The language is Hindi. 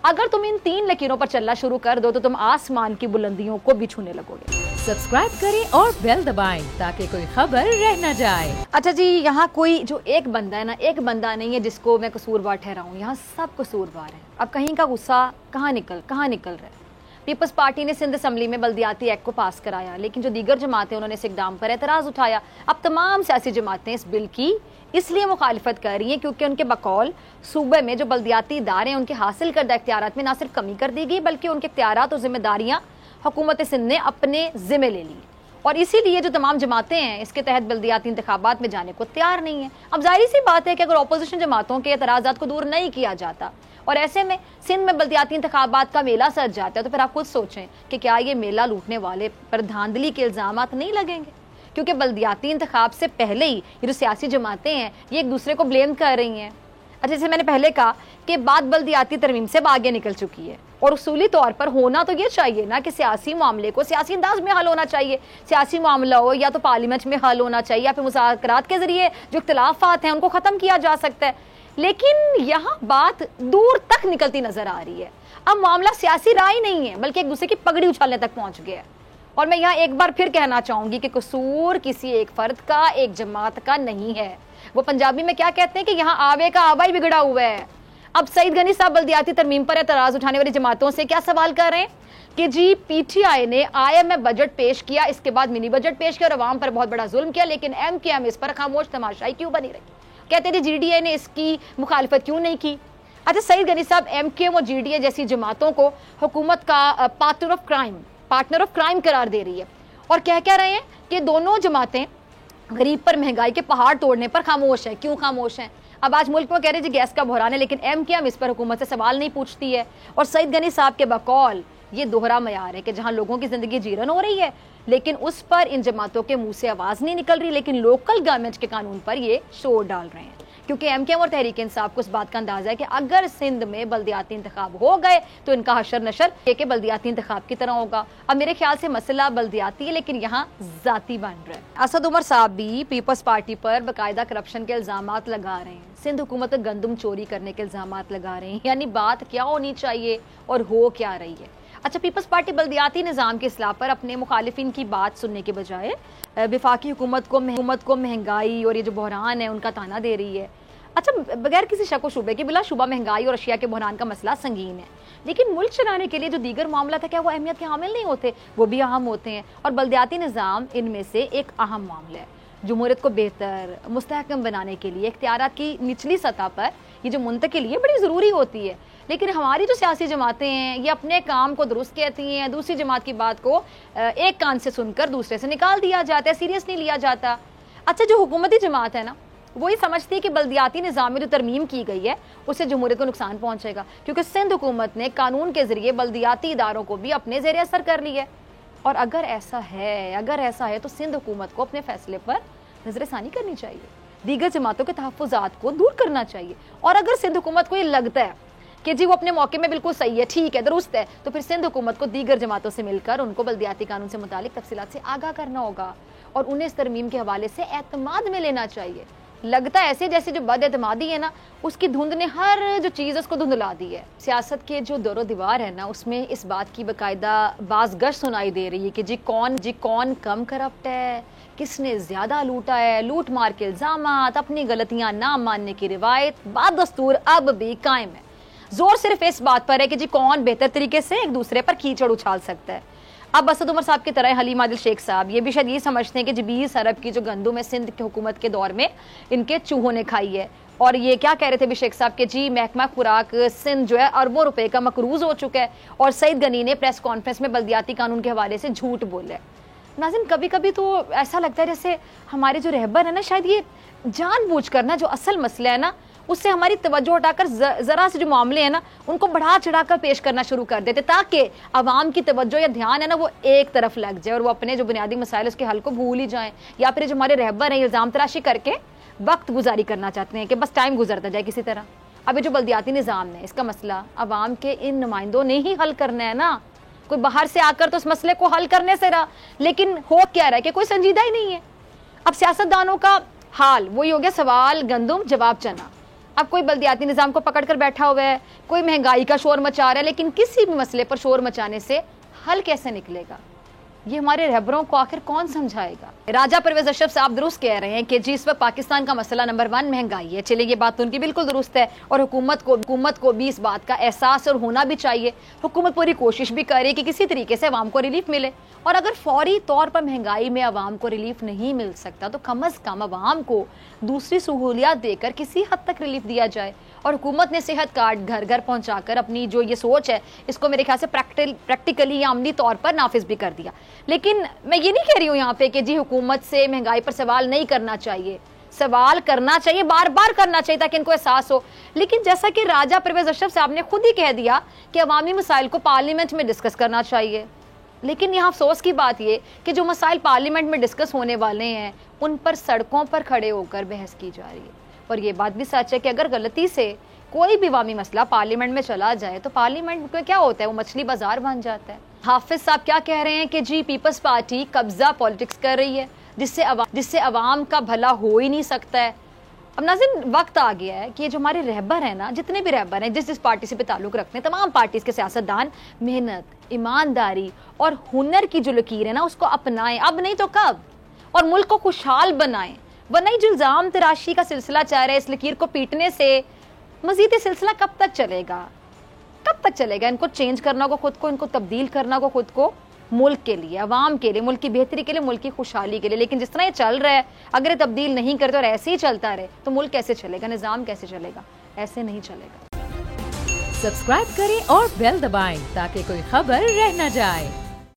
अगर तुम इन 3 लकीरों पर चलना शुरू कर दो तो तुम आसमान की बुलंदियों को भी छूने लगोगे। सब्सक्राइब करें और बेल दबाएं ताकि कोई खबर रह न जाए। अच्छा जी, यहाँ कोई जो एक बंदा है ना, एक बंदा नहीं है जिसको मैं कसूरवार ठहराऊं, यहाँ सब कसूरवार है। अब कहीं का गुस्सा कहाँ निकल रहा है। पीपल्स पार्टी ने सिंध असम्बली में बल्दियाती एक्ट को पास कराया, लेकिन जो दीगर जमातें उन्होंने इस इक़दाम पर एतराज़ उठाया। अब तमाम सियासी जमातें इस बिल की इसलिए मुखालिफत कर रही हैं क्योंकि उनके बकौल सूबे में जो बल्दियाती इदारे हैं उनके हासिल करदा इख्तियारात में ना सिर्फ कमी कर दी गई बल्कि उनके इख्तियारात और जिम्मेदारियाँ हुकूमत सिंध ने अपने ज़िम्मे ले ली। और इसीलिए जो तमाम जमातें हैं इसके तहत बल्दियाती इंतखाबात में जाने को तैयार नहीं है। अब जाहिर सी बात है कि अगर अपोजिशन जमातों के एतराज़ात को दूर नहीं किया जाता और ऐसे में सिंध में बल्दियाती इंतखाबात का मेला सज जाता है तो फिर आप खुद सोचें कि क्या ये मेला लूटने वाले पर धांधली के इल्ज़ामात नहीं लगेंगे, क्योंकि बल्दियाती इंतखाब से पहले ही ये जो सियासी जमातें हैं ये एक दूसरे को ब्लेम कर रही हैं। अच्छा, जैसे मैंने पहले कहा कि बात बल्दियाती तरमीम से आगे निकल चुकी है और उसूली तौर पर होना तो ये चाहिए ना कि सियासी मामले को सियासी अंदाज में हल होना चाहिए। सियासी मामला हो या तो पार्लियामेंट में हल होना चाहिए या फिर मुज़ाकरात के जरिए जो इख्तिलाफात हैं उनको ख़त्म किया जा सकता है, लेकिन यहाँ बात दूर तक निकलती नजर आ रही है। अब मामला सियासी राय नहीं है बल्कि एक दूसरे की पगड़ी उछालने तक पहुंच गया है। और मैं यहाँ एक बार फिर कहना चाहूंगी कि कसूर किसी एक फर्द का, एक जमात का नहीं है। वो पंजाबी में क्या कहते हैं कि यहाँ आवे का आवा ही बिगड़ा हुआ है। अब सईद गनी साहब बल्दियाती तरमीम पर एतराज उठाने वाली जमातों से क्या सवाल कर रहे हैं कि जी पीटीआई ने IMF बजट पेश किया, इसके बाद मिनी बजट पेश किया और अवाम पर बहुत बड़ा जुल्म किया, लेकिन MKM इस पर खामोश तमाशाई क्यों बनी रही। कहते थे GDA ने इसकी मुखालिफत क्यों नहीं की। अच्छा, सईद गनी साहब MKM और GDA जैसी जमातों को हुकूमत का पार्टनर ऑफ क्राइम करार दे रही है और कह रहे हैं कि दोनों जमातें गरीब पर महंगाई के पहाड़ तोड़ने पर खामोश है। क्यों खामोश हैं? अब आज मुल्क में कह रहे जी गैस का बहरान है, लेकिन MKM इस पर हुकूमत से सवाल नहीं पूछती है। और सईद गनी साहब के बकौल ये दोहरा मयार है कि जहां लोगों की जिंदगी जीरन हो रही है लेकिन उस पर इन जमातों के मुंह से आवाज नहीं निकल रही, लेकिन लोकल गवर्नमेंट के कानून पर ये शोर डाल रहे हैं। क्योंकि MKM और तहरीक इंसाफ को इस बात का अंदाजा है कि अगर सिंध में बल्दियाती इंतखाब हो गए तो इनका हशर नशर के बल्दियाती इंतखाब की तरह होगा। अब मेरे ख्याल से मसला बल्दियाती है लेकिन यहाँ जाती बन रहा है। असद उमर साहब भी पीपल्स पार्टी पर बाकायदा करप्शन के इल्जामात लगा रहे हैं, सिंध हुकूमत गंदम चोरी करने के इल्जामात लगा रहे हैं। यानी बात क्या होनी चाहिए और हो क्या रही है। अच्छा, पीपल्स पार्टी बल्दियाती निज़ाम के इस्लाह पर अपने मुखालिफिन की बात सुनने के बजाय वफाकी हुकूमत को महंगाई और ये जो बहरान है उनका ताना दे रही है। अच्छा, बगैर किसी शक व शुबे के बिलाशुबा महंगाई और अशिया के बहरान का मसला संगीन है, लेकिन मुल्क चलाने के लिए जो दीगर मामला था क्या वो अहमियत के हामिल नहीं होते? वो भी अहम होते हैं और बल्दियाती निज़ाम इनमें से एक अहम मामला है। जमहूरियत को बेहतर मुस्तहकम बनाने के लिए इख्तियारात की निचली सतह पर ये जो मुंतकिली है बड़ी ज़रूरी होती है, लेकिन हमारी जो सियासी जमातें हैं ये अपने काम को दुरुस्त कहती हैं, दूसरी जमात की बात को एक कान से सुनकर दूसरे से निकाल दिया जाता है, सीरियस नहीं लिया जाता। अच्छा, जो हुकूमती जमात है ना वो ये समझती है कि बल्दियाती निज़ाम में जो तरमीम की गई है उससे जमहूरियत को नुकसान पहुंचेगा, क्योंकि सिंध हुकूमत ने कानून के जरिए बल्दियाती इदारों को भी अपने ज़ेरे असर कर लिया है। और अगर ऐसा है तो सिंध हुकूमत को अपने फैसले पर नजरसानी करनी चाहिए, दीगर जमातों के तहफ़्फ़ुज़ात को दूर करना चाहिए। और अगर सिंध हुकूमत को ये लगता है कि जी वो अपने मौके में बिल्कुल सही है, ठीक है, दुरुस्त है, तो फिर सिंध हुकूमत को दीगर जमातों से मिलकर उनको बल्दियाती कानून से मुतालिक तफसीलात से आगाह करना होगा और उन्हें इस तरमीम के हवाले से एतमाद में लेना चाहिए। लगता है ऐसे जैसे जो बदएतमादी है ना उसकी धुंध ने हर जो चीज़ है उसको धुंधला दी है। सियासत के जो दौरो दीवार है ना उसमें इस बात की बाकायदा बाज़गश सुनाई दे रही है कि जी कौन कम करप्ट है, किसने ज़्यादा लूटा है, लूट मार के इल्ज़ामात, अपनी गलतियाँ ना मानने की रिवायत बादस्तूर अब भी कायम है। जोर सिर्फ इस बात पर है कि जी कौन बेहतर तरीके से एक दूसरे पर कीचड़ उछाल सकता है। अब असद उमर साहब की तरह हलीम आदिल शेख साहब ये भी शायद ये समझते हैं कि जी 20 अरब की जो गंदुम है सिंध की हुकूमत के दौर में इनके चूहों ने खाई है। और ये क्या कह रहे थे भी शेख साहब के जी महकमा खुराक सिंध जो है अरबों रुपए का मकरूज हो चुका है। और सईद गनी ने प्रेस कॉन्फ्रेंस में बल्दियाती कानून के हवाले से झूठ बोला है। नाज़रीन, कभी कभी तो ऐसा लगता है जैसे हमारे जो रहबर है ना शायद ये जानबूझकर ना जो असल मसला है ना उससे हमारी तवज्जो हटाकर जरा से जो मामले हैं ना उनको बढ़ा चढ़ाकर पेश करना शुरू कर देते ताकि अवाम की तवज्जो या ध्यान है ना वो एक तरफ लग जाए और वो अपने जो बुनियादी मसाइल उसके हल को भूल ही जाएं, या फिर जो हमारे रहबर हैं इल्ज़ाम तराशी करके वक्त गुजारी करना चाहते हैं कि बस टाइम गुजरता जाए किसी तरह। अभी जो बल्दियाती निज़ाम है इसका मसला अवाम के इन नुमाइंदों ने ही हल करना है ना, कोई बाहर से आकर तो उस मसले को हल करने से रहा, लेकिन हो क्या रहा है कि कोई संजीदा ही नहीं है। अब सियासतदानों का हाल वही हो गया, सवाल गंदुम जवाब चना। अब कोई बल्दियाती निज़ाम को पकड़ कर बैठा हुआ है, कोई महंगाई का शोर मचा रहा है, लेकिन किसी भी मसले पर शोर मचाने से हल कैसे निकलेगा, ये हमारे रहबरों को आखिर कौन समझाएगा। राजा परवेज अशरफ साहब दुरुस्त कह रहे हैं कि जी इस वक्त पाकिस्तान का मसला नंबर 1 महंगाई है। चलिए ये बात तो उनकी बिल्कुल दुरुस्त है और हुकूमत को भी इस बात का एहसास और होना भी चाहिए। हुकूमत पूरी कोशिश भी करे कि किसी तरीके से अवाम को रिलीफ मिले, और अगर फौरी तौर पर महंगाई में अवाम को रिलीफ नहीं मिल सकता तो कम अज़ कम अवाम को दूसरी सहूलियात देकर किसी हद तक रिलीफ दिया जाए। और हुकूमत ने सेहत कार्ड घर घर पहुंचाकर अपनी जो ये सोच है इसको मेरे ख्याल से प्रैक्टिकली या अमली तौर पर नाफिज भी कर दिया। लेकिन मैं ये नहीं कह रही हूँ यहाँ पे कि जी हुकूमत से महंगाई पर सवाल नहीं करना चाहिए, सवाल करना चाहिए, बार बार करना चाहिए ताकि इनको एहसास हो। लेकिन जैसा कि राजा परवेज अशरफ साहब ने खुद ही कह दिया कि अवामी मसाइल को पार्लियामेंट में डिस्कस करना चाहिए। लेकिन यहाँ अफसोस की बात ये कि जो मसाइल पार्लियामेंट में डिस्कस होने वाले हैं उन पर सड़कों पर खड़े होकर बहस की जा रही है। और ये बात भी सच है कि अगर गलती से कोई भी अवामी मसला पार्लियामेंट में चला जाए तो पार्लियामेंट में क्या होता है, वो मछली बाजार बन जाता है। हाफिज साहब क्या कह रहे हैं कि जी पीपल्स पार्टी कब्जा पॉलिटिक्स कर रही है जिससे अवाम का भला हो ही नहीं सकता है। अब नाज़रीन वक्त आ गया है कि ये जो हमारे रहबर हैं ना, जितने भी रहबर हैं जिस पार्टी से भी ताल्लुक़ रखते हैं, तमाम पार्टीज़ के सियासतदान मेहनत, ईमानदारी और हुनर की जो लकीर है ना उसको अपनाएं, अब नहीं तो कब, और मुल्क को खुशहाल बनाएं। वरना जो इल्ज़ाम तराशी का सिलसिला चाह रहे हैं, इस लकीर को पीटने से मज़ीद ये सिलसिला कब तक चलेगा, कब तक चलेगा। इनको चेंज करना को खुद को, इनको तब्दील करना को खुद को, मुल्क के लिए, अवाम के लिए, मुल्क की बेहतरी के लिए, मुल्क की खुशहाली के लिए। लेकिन जिस तरह ये चल रहा है, अगर ये तब्दील नहीं करते और ऐसे ही चलता रहे तो मुल्क कैसे चलेगा, निज़ाम कैसे चलेगा, ऐसे नहीं चलेगा। सब्सक्राइब करें और बेल दबाएं ताकि कोई खबर रह न जाए।